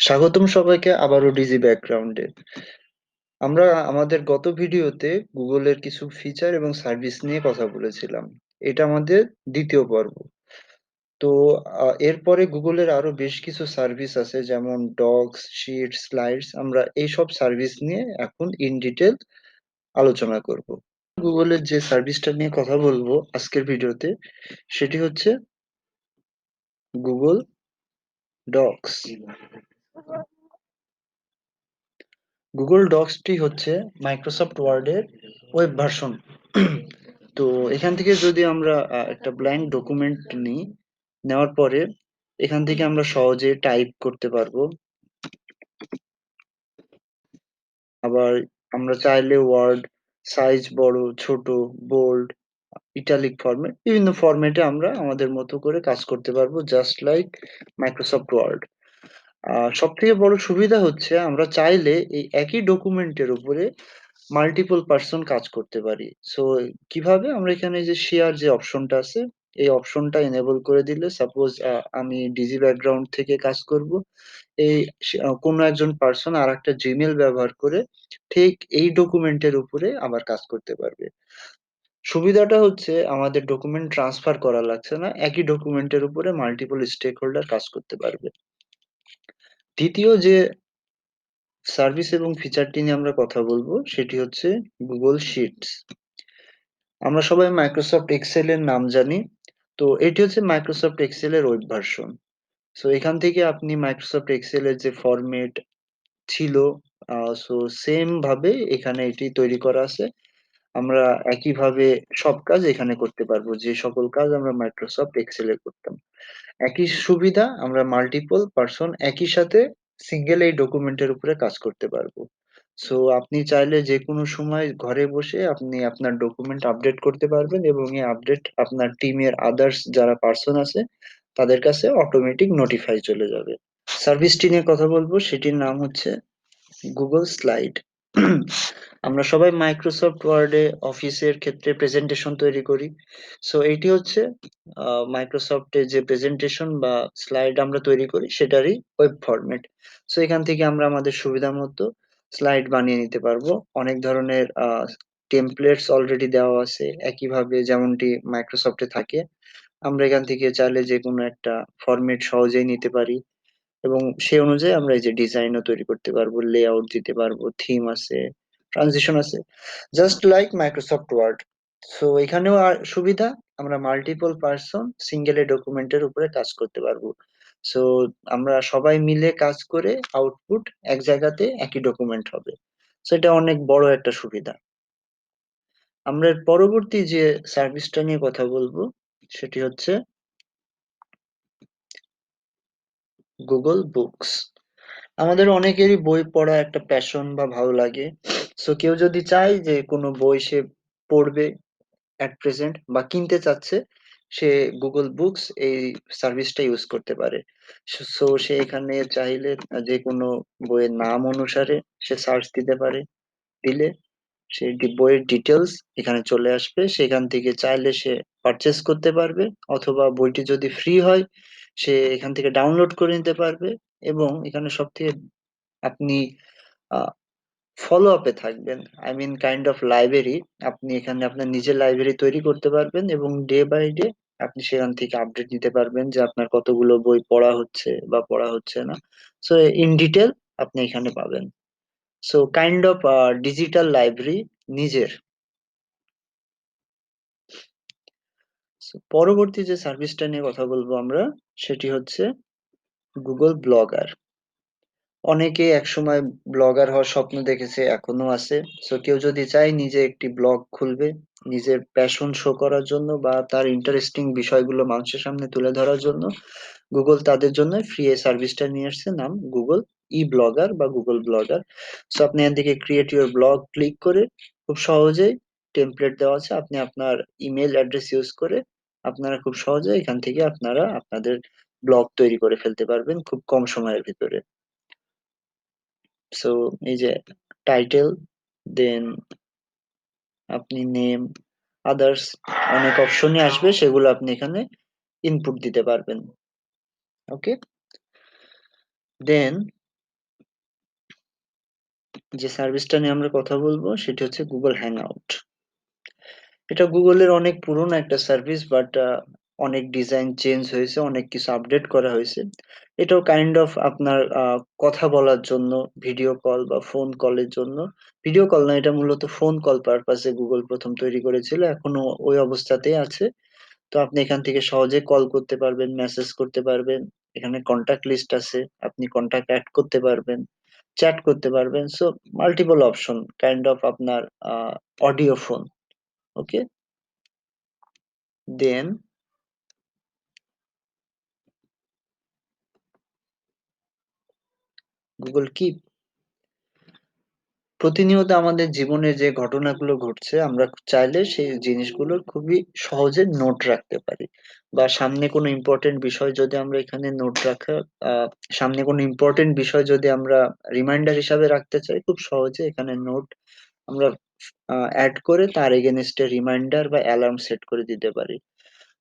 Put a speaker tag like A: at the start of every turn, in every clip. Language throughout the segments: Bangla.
A: স্বাগতম সবাইকে আবারও ডিজি ব্যাকগ্রাউন্ডে। আমরা আমাদের গত ভিডিওতে গুগলের কিছু ফিচার এবং সার্ভিস নিয়ে কথা বলেছিলাম। এটা আমাদের দ্বিতীয় পর্ব। তো এরপরে গুগলের আরো বেশ কিছু সার্ভিস আছে, যেমন ডকস, শিটস, স্লাইডস। আমরা এই সব সার্ভিস নিয়ে এখন ইন ডিটেল আলোচনা করব। গুগলের যে সার্ভিসটা নিয়ে কথা বলবো আজকের ভিডিওতে, সেটি হচ্ছে গুগল ডকস। গুগল ডক্সটি হচ্ছে মাইক্রোসফট ওয়ার্ডের ওয়েব ভার্সন। তো এখান থেকে যদি আমরা একটা ব্ল্যাঙ্ক ডকুমেন্ট নিই, নেওয়ার পরে এখান থেকে আমরা সহজে টাইপ করতে পারবো। আবার আমরা চাইলে ওয়ার্ড সাইজ বড় ছোট, বোল্ড, ইটালিক ফরম্যাট, বিভিন্ন ফরম্যাটে আমরা আমাদের মতো করে কাজ করতে পারবো, জাস্ট লাইক মাইক্রোসফট ওয়ার্ড। সব থেকে বড় সুবিধা হচ্ছে আমরা চাইলে এই একই ডকুমেন্টের উপরে মাল্টিপল পার্সন কাজ করতে পারি। সো কিভাবে? আমরা এখানে যে শেয়ার যে অপশনটা আছে, এই অপশনটা এনেবল করে দিলে, সাপোজ আমি ডিজি ব্যাকগ্রাউন্ড থেকে কাজ করব, এই কোনো একজন পার্সন আর একটা জিমেল ব্যবহার করে ঠিক এই ডকুমেন্টের উপরে আবার কাজ করতে পারবে। সুবিধাটা হচ্ছে আমাদের ডকুমেন্ট ট্রান্সফার করা লাগছে না, একই ডকুমেন্টের উপরে মাল্টিপল স্টেক হোল্ডার কাজ করতে পারবে। দ্বিতীয় যে সার্ভিস এবং ফিচারটি নিয়ে আমরা কথা বলবো সেটি হচ্ছে গুগল শিটস। আমরা সবাই মাইক্রোসফট এক্সেল এর নাম জানি। তো এটি হচ্ছে মাইক্রোসফট এক্সেল এর ওয়েব ভার্সন। সো এখান থেকে আপনি মাইক্রোসফট এক্সেল এর যে ফরম্যাট ছিল, সো সেম ভাবে এখানে এটি তৈরি করা আছে। আমরা একইভাবে সব কাজ এখানে করতে পারবো, যে সকল কাজ আমরা মাইক্রোসফট এক্সেল এ করতাম। একই সুবিধা, আমরা মাল্টিপল পার্সন একই সাথে সিঙ্গেল এই ডকুমেন্টের উপরে কাজ করতে পারবো। সো আপনি চাইলে যে কোনো সময় ঘরে বসে আপনি আপনার ডকুমেন্ট আপডেট করতে পারবেন, এবং এই আপডেট আপনার টিমের আদার্স যারা পার্সন আছে তাদের কাছে অটোমেটিক নোটিফাই চলে যাবে। সার্ভিসটি নিয়ে কথা বলবো, সেটির নাম হচ্ছে গুগল স্লাইড। আমরা সবাই মাইক্রোসফট ওয়ার্ডে অফিসের ক্ষেত্রে প্রেজেন্টেশন তৈরি করি। সো এইটি হচ্ছে মাইক্রোসফটে যে প্রেজেন্টেশন বা স্লাইড আমরা তৈরি করি সেটারই ওয়েব ফরম্যাট। সো এখান থেকে আমরা আমাদের সুবিধা মতো স্লাইড বানিয়ে নিতে পারবো। অনেক ধরনের টেমপ্লেটস অলরেডি দেওয়া আছে, একইভাবে যেমনটি মাইক্রোসফটে থাকে। আমরা এখান থেকে চাইলে যে কোনো একটা ফরম্যাট সহজেই নিতে পারি, এবং সেই অনুযায়ী আমরা এই যে ডিজাইনও তৈরি করতে পারবো, লেআউট দিতে পারবো, থিম আছে, ট্রানজিশন আছে, just like Microsoft Word. So এখানেও আর সুবিধা, আমরা মাল্টিপল পার্সন সিঙ্গেল এ ডকুমেন্টের উপরে কাজ করতে পারবো। সো আমরা সবাই মিলে কাজ করে আউটপুট এক জায়গাতে একই ডকুমেন্ট হবে। সো এটা অনেক বড় একটা সুবিধা। আমরা এর পরবর্তী যে সার্ভিসটা নিয়ে কথা বলবো সেটি হচ্ছে গুগল বুকস। আমাদের অনেকেরই বই পড়া একটা প্যাশন বা ভালো লাগে। সো কেউ যদি চায় যে কোনো বই সে পড়বে এট প্রেজেন্ট বা কিনতে চাচ্ছে, সে গুগল বুকস এই সার্ভিসটা ইউজ করতে পারে। সো সে এখানে চাইলে যে কোনো বইয়ের নাম অনুসারে সে সার্চ দিতে পারে। দিলে সেই বইয়ের ডিটেলস এখানে চলে আসবে, সেখান থেকে চাইলে সে পারচেস করতে পারবে, অথবা বইটি যদি ফ্রি হয় সে এখান থেকে ডাউনলোড করে নিতে পারবে। এবং এখানে সব থেকে আপনি ফলো আপে থাকবেন, I mean kind of library. আপনি এখানে আপনার নিজের লাইব্রেরি তৈরি করতে পারবেন, এবং ডে বাই ডে আপনি সেখান থেকে আপডেট নিতে পারবেন যে আপনার কতগুলো বই পড়া হচ্ছে বা পড়া হচ্ছে না। সো ইন ডিটেল আপনি এখানে পাবেন। So kind of digital library নিজের। So, পরবর্তী যে সার্ভিসটা নিয়ে কথা বলবো আমরা, সেটি হচ্ছে গুগল ব্লগার। অনেকে একসময় ব্লগার হওয়ার স্বপ্ন দেখেছে, এখনো আছে। সো কেউ যদি চায় নিজে একটি ব্লগ খুলবে, নিজের প্যাশন শো করার জন্য বা তার ইন্টারেস্টিং বিষয়গুলো মানুষের সামনে তুলে ধরার জন্য, গুগল তাদের জন্য ফ্রি এই সার্ভিসটা নিয়ে আসছে, নাম গুগল ই ব্লগার বা গুগল ব্লগার। সো আপনি এখান থেকে ক্রিয়েট ইউর ব্লগ ক্লিক করে খুব সহজেই টেমপ্লেট দেওয়া আছে, আপনি আপনার ইমেল অ্যাড্রেস ইউজ করে আপনারা খুব সহজে এখান থেকে আপনারা আপনাদের ব্লগ তৈরি করে ফেলতে পারবেন খুব কম সময়ের ভিতরে। সো এই যে টাইটেল, দেন আপনি নেম, আদার্স, অনেক অপশনই আসবে, সেগুলো আপনি এখানে ইনপুট দিতে পারবেন। ওকে, দেন যে সার্ভিসটা নিয়ে আমরা কথা বলবো সেটি হচ্ছে গুগল হ্যাংআউট। এটা গুগলের অনেক পুরনো একটা সার্ভিস, বাট অনেক ডিজাইন চেঞ্জ হয়েছে, অনেক কিছু আপডেট করা হয়েছে। এটাও কাইন্ড অফ আপনার কথা বলার জন্য, ভিডিও কল বা ফোন কলের জন্য। ভিডিও কল না, এটা মূলত ফোন কল পারপাসে গুগল প্রথম তৈরি করেছিল, এখনো ওই অবস্থাতেই আছে। তো আপনি এখান থেকে সহজে কল করতে পারবেন, মেসেজ করতে পারবেন। এখানে কন্টাক্ট লিস্ট আছে, আপনি কন্টাক্ট অ্যাড করতে পারবেন, চ্যাট করতে পারবেন। So multiple option, kind of আপনার অডিও ফোন। ওকে, দেন গুগল কিপ। প্রতিনিয়ত আমাদের জীবনে যে ঘটনাগুলো ঘটছে, আমরা চাইলে সেই জিনিসগুলোর খুবই সহজে নোট রাখতে পারি। বা সামনে কোনো ইম্পর্টেন্ট বিষয় যদি আমরা এখানে নোট রাখা, আহ, সামনে কোনো ইম্পর্টেন্ট বিষয় যদি আমরা রিমাইন্ডার হিসাবে রাখতে চাই, খুব সহজে এখানে নোট আমরা অ্যাড করে তার এগেনস্টে রিমাইন্ডার বা অ্যালার্ম সেট করে দিতে পারি।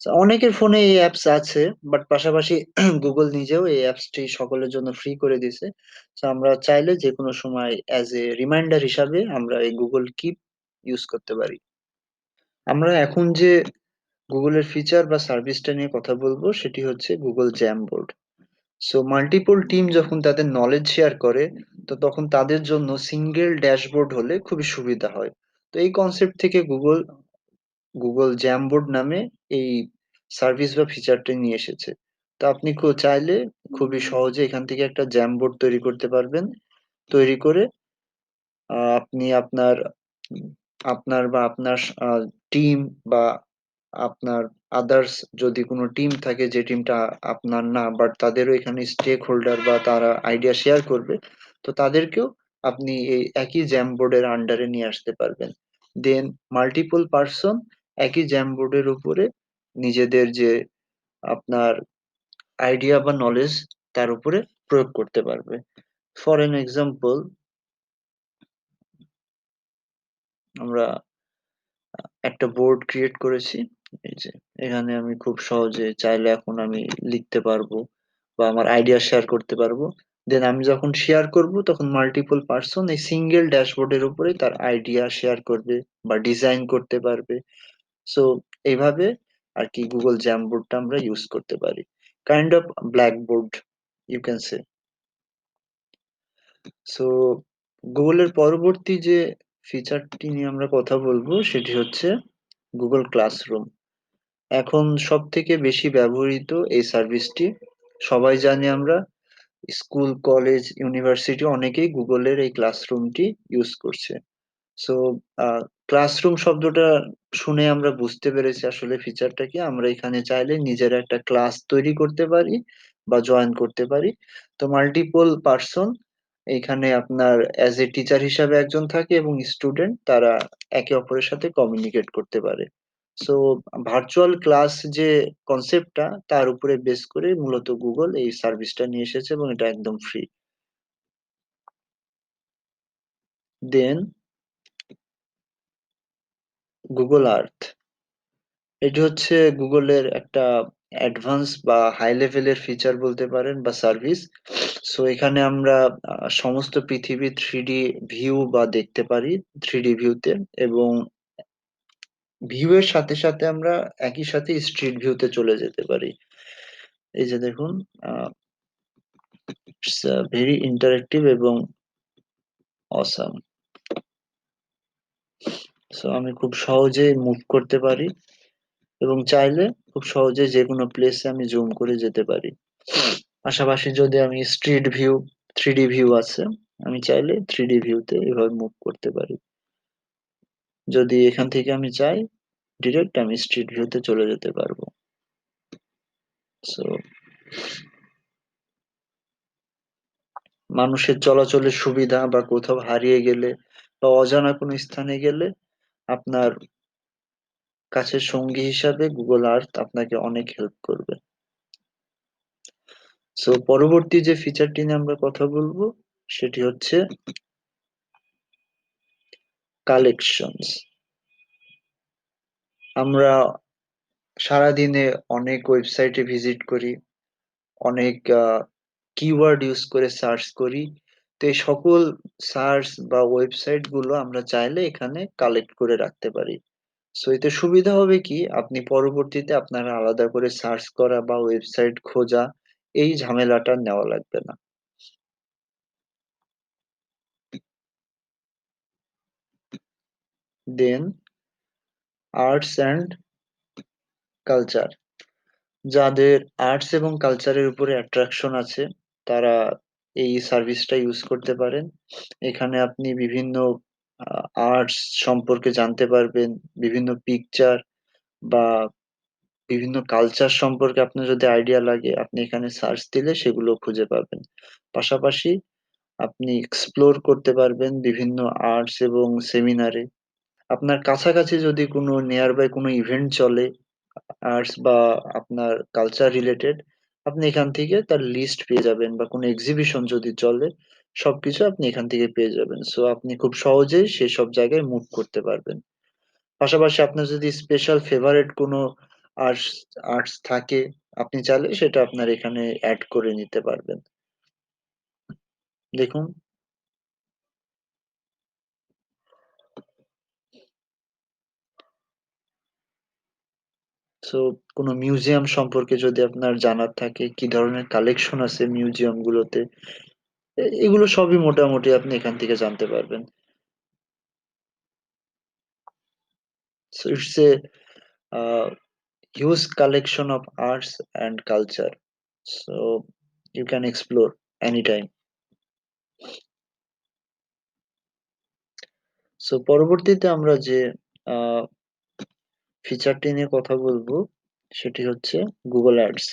A: So, অনেকের ফোনে এই অ্যাপস আছে, বাট পাশাপাশি গুগল নিজেও এই অ্যাপসটি সকলের জন্য ফ্রি করে দিয়েছে। তো আমরা চাইলে যে কোনো সময় অ্যাজ এ রিমাইন্ডার হিসাবে আমরা এই গুগল কিপ ইউজ করতে পারি। আমরা এখন যে গুগলের ফিচার বা সার্ভিসটা নিয়ে কথা বলবো সেটি হচ্ছে Google Jamboard. So multiple team যখন তাদের নলেজ শেয়ার করে, তো তখন তাদের জন্য সিঙ্গেল ড্যাশবোর্ড হলে খুবই সুবিধা হয়। তো এই কনসেপ্ট থেকে গুগল গুগল জ্যামবোর্ড নামে এই সার্ভিস বা ফিচারটা নিয়ে এসেছে। তো আপনি চাইলে খুবই সহজে এখান থেকে একটা জ্যামবোর্ড তৈরি করতে পারবেন। তৈরি করে আপনি আপনার আপনার বা আপনার টিম বা আপনার আদার্স যদি কোনো টিম থাকে যে টিমটা আপনার না, বাট তাদেরও এখানে স্টেক হোল্ডার বা তারা আইডিয়া শেয়ার করবে, তো তাদেরকেও আপনি এই একই জ্যামবোর্ডের আন্ডারে নিয়ে আসতে পারবেন। দেন মাল্টিপল পার্সন একই জ্যামবোর্ডের উপরে নিজেদের যে আপনার আইডিয়া বা নলেজ তার উপরে প্রয়োগ করতে পারবে। ফর এন এক্সাম্পল, আমরা একটা বোর্ড ক্রিয়েট করেছি। এই যে এখানে আমি খুব সহজে চাইলে এখন আমি লিখতে পারবো বা আমার আইডিয়া শেয়ার করতে পারবো। দেন আমি যখন শেয়ার করব তখন মাল্টিপল পার্সন এই সিঙ্গেল ড্যাশবোর্ডের উপরে তার আইডিয়া শেয়ার করবে বা ডিজাইন করতে পারবে। সো এইভাবে আর কি গুগল জ্যামবোর্ডটা আমরা ইউজ করতে পারি, kind of blackboard you can say. So গুগলের পরবর্তী যে ফিচারটি নিয়ে আমরা কথা বলবো সেটি হচ্ছে গুগল ক্লাসরুম। এখন সব থেকে বেশি ব্যবহৃত এই সার্ভিসটি, সবাই জানি আমরা, স্কুল কলেজ ইউনিভার্সিটি অনেকেই গুগলের এই ক্লাসরুমটি ইউজ করছে। সো ক্লাসরুম শব্দটা শুনে আমরা বুঝতে পেরেছি আসলে ফিচারটা কি। আমরা এখানে চাইলে নিজের একটা ক্লাস তৈরি করতে পারি বা জয়েন করতে পারি। তো মাল্টিপল পার্সন এখানে আপনার অ্যাজ এ টিচার হিসাবে একজন থাকে এবং স্টুডেন্ট তারা একে অপরের সাথে কমিউনিকেট করতে পারে। সো ভার্চুয়াল ক্লাস যে কনসেপ্টটা, তার উপরে বেস করে মূলত গুগল এই সার্ভিসটা নিয়ে এসেছে এবং এটা একদম ফ্রি। দেন গুগল আর্থ, এটি হচ্ছে গুগলের একটা অ্যাডভান্স বা হাই লেভেলের ফিচার বলতে পারেন বা সার্ভিস। সো এখানে আমরা সমস্ত পৃথিবী থ্রিডি ভিউ বা দেখতে পারি, থ্রিডি ভিউতে। এবং ভিউ এর সাথে সাথে আমরা একই সাথে স্ট্রিট ভিউতে চলে যেতে পারি। এই যে দেখুন, ভেরি ইন্টারেক্টিভ এবং অসাম। সো আমি খুব সহজে মুভ করতে পারি এবং চাইলে খুব সহজে যে কোনো প্লেসে আমি জুম করে যেতে পারি। পাশাপাশি যদি আমি স্ট্রিট ভিউ, থ্রিডি ভিউ আছে, আমি চাইলে থ্রিডি ভিউতে এভাবে মুভ করতে পারি। যদি এখান থেকে আমি চাই, ডিরেক্ট আমি স্ট্রিট ভিউতে চলে যেতে পারবো। সো মানুষের চলাচলের সুবিধা বা কোথাও হারিয়ে গেলে বা অজানা কোনো স্থানে গেলে আপনার কাছের সঙ্গী হিসাবে গুগল আর্থ আপনাকে অনেক হেল্প করবে। সো পরবর্তী যে ফিচারটি নিয়ে আমরা কথা বলবো সেটি হচ্ছে কালেকশনস। আমরা সারাদিনে অনেক ওয়েবসাইটে ভিজিট করি, অনেক কিওয়ার্ড ইউজ করে সার্চ করি, তো এই সকল সার্চ বা ওয়েবসাইট গুলো আমরা চাইলে এখানে কালেক্ট করে রাখতে পারি। সো এতে সুবিধা হবে কি আপনি পরবর্তীতে আপনার আলাদা করে সার্চ করা বা ওয়েবসাইট খোঁজা এই ঝামেলাটা আর নেওয়া লাগবে না। দেন আর্টস অ্যান্ড কালচার। যাদের আর্টস এবং কালচারের উপরে অ্যাট্রাকশন আছে তারা এই সার্ভিসটা ইউজ করতে পারেন। এখানে আপনি বিভিন্ন আ আর্টস সম্পর্কে জানতে পারবেন, বিভিন্ন পিকচার বা বিভিন্ন কালচার সম্পর্কে আপনার যদি আইডিয়া লাগে আপনি এখানে সার্চ দিলে সেগুলো খুঁজে পাবেন। পাশাপাশি আপনি এক্সপ্লোর করতে পারবেন বিভিন্ন আর্টস এবং সেমিনারে। আপনার কাছাকাছি যদি কোনো নিয়ার বাই কোনো ইভেন্ট চলে আর্টস বা আপনার কালচার রিলেটেড, আপনি এখান থেকে তার লিস্ট পেয়ে যাবেন বা কোনো এক্সিবিশন যদি চলে, সবকিছু আপনি এখান থেকে পেয়ে যাবেন। সো আপনি খুব সহজেই সেসব জায়গায় মুভ করতে পারবেন। পাশাপাশি আপনার যদি স্পেশাল ফেভারাইট কোনো আর্টস আর্টস থাকে, আপনি চাইলে সেটা আপনার এখানে এড করে নিতে পারবেন। দেখুন, সো কোনো মিউজিয়াম সম্পর্কে যদি আপনার জানার থাকে, কি ধরনের কালেকশন আছে মিউজিয়াম গুলোতে, এগুলো সবই মোটামুটি আপনি এখান থেকে জানতে পারবেন। So it's a huge collection of arts and culture. So you can explore anytime. So পরবর্তীতে আমরা যে আহ ফিচারটি নিয়ে কথা বলবো সেটি হচ্ছে গুগল অ্যাডস।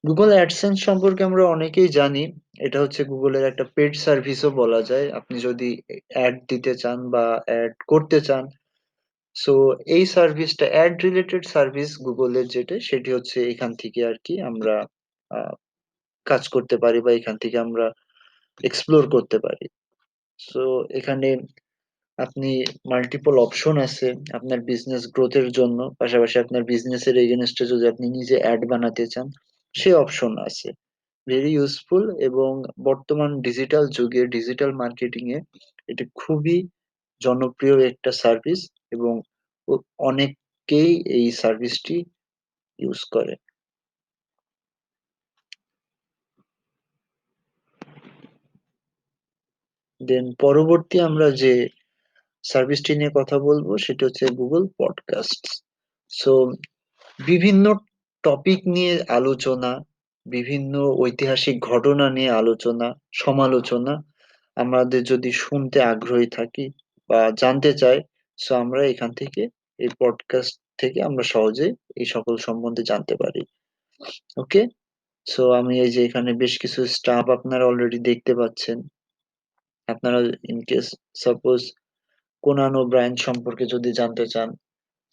A: গুগল অ্যাডসেন্স সম্পর্কে আমরা অনেকেই জানি। এটা হচ্ছে গুগলের একটা পেড সার্ভিসও বলা যায়। আপনি যদি অ্যাড দিতে চান বা অ্যাড করতে চান, সো এই সার্ভিসটা অ্যাড রিলেটেড সার্ভিস গুগলের যেটা সেটি হচ্ছে এখান থেকে আরকি আমরা আ কাজ করতে পারি বা এখান থেকে আমরা এক্সপ্লোর করতে পারি। সো এখানে আপনি মাল্টিপল অপশন আছে আপনার বিজনেস গ্রোথ এর জন্য। পাশাপাশি আপনার বিজনেসের এগেইনস্ট এ যদি আপনি নিজে অ্যাড বানাতে চান, সে অপশন আছে। ভেরি ইউজফুল এবং বর্তমান ডিজিটাল যুগে ডিজিটাল মার্কেটিং এ এটি খুবই জনপ্রিয় একটা সার্ভিস এবং ও অনেকেই এই সার্ভিসটি ইউজ করে। দেন পরবর্তী আমরা যে সার্ভিসটি নিয়ে কথা বলবো সেটা হচ্ছে গুগল পডকাস্ট। সো বিভিন্ন টপিক নিয়ে আলোচনা, বিভিন্ন ঐতিহাসিক ঘটনা নিয়ে আলোচনা, সমালোচনা আমাদের যদি শুনতে আগ্রহী থাকি বা জানতে চাই, সো আমরা এখান থেকে এই পডকাস্ট থেকে আমরা সহজেই এই সকল সম্বন্ধে জানতে পারি। ওকে? সো আমি এই যে এখানে বেশ কিছু স্টাফ আপনারা অলরেডি দেখতে পাচ্ছেন। আপনারা in case suppose Conan O'Brien সম্পর্কে যদি জানতে চান,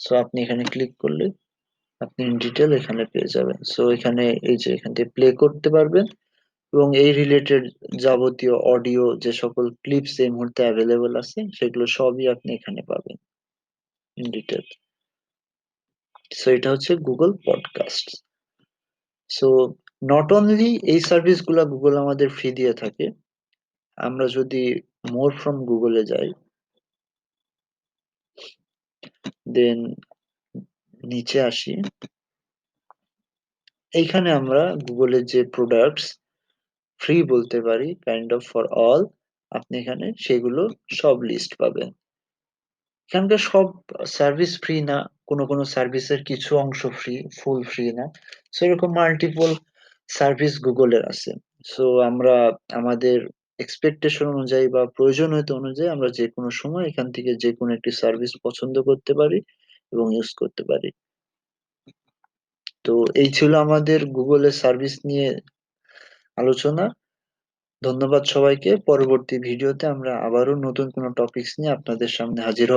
A: সো আপনি এখানে ক্লিক করলে আপনি ইন ডিটেইল এখানে পেয়ে যাবেন। সো এখানে এই যে এখান থেকে প্লে করতে পারবেন এবং এই রিলেটেড যাবতীয় অডিও যে সকল ক্লিপস এই মুহূর্তে এভেইলেবল আছে সেগুলো সবই আপনি এখানে পাবেন ইন ডিটেইল। সো এটা হচ্ছে Google podcast. So not only এই সার্ভিস গুলা গুগল আমাদের ফ্রি দিয়ে থাকে। আমরা যদি মোর ফ্রম গুগলে যাই, দেন নিচে আসি। এইখানে আমরা গুগলের যে প্রোডাক্টস ফ্রি বলতে পারি কাইন্ড অফ ফর অল, আপনি এখানে সেগুলো সব লিস্ট পাবেন। এখানকার সব সার্ভিস ফ্রি না। কোনো সার্ভিসের কিছু অংশ ফ্রি, ফুল ফ্রি না। সো এরকম মাল্টিপল সার্ভিস গুগলের আছে। সো আমরা আমাদের এক্সপেকটেশন অনুযায়ী বা প্রয়োজনীয়তা অনুযায়ী আমরা যেকোনো সময় এখান থেকে যেকোনো একটি সার্ভিস পছন্দ করতে পারি এবং ইউজ করতে পারি। তো এই ছিল আমাদের গুগলের সার্ভিস নিয়ে আলোচনা। ধন্যবাদ সবাইকে। পরবর্তী ভিডিওতে আমরা আবারও নতুন কোনো টপিকস নিয়ে আপনাদের সামনে হাজির হব।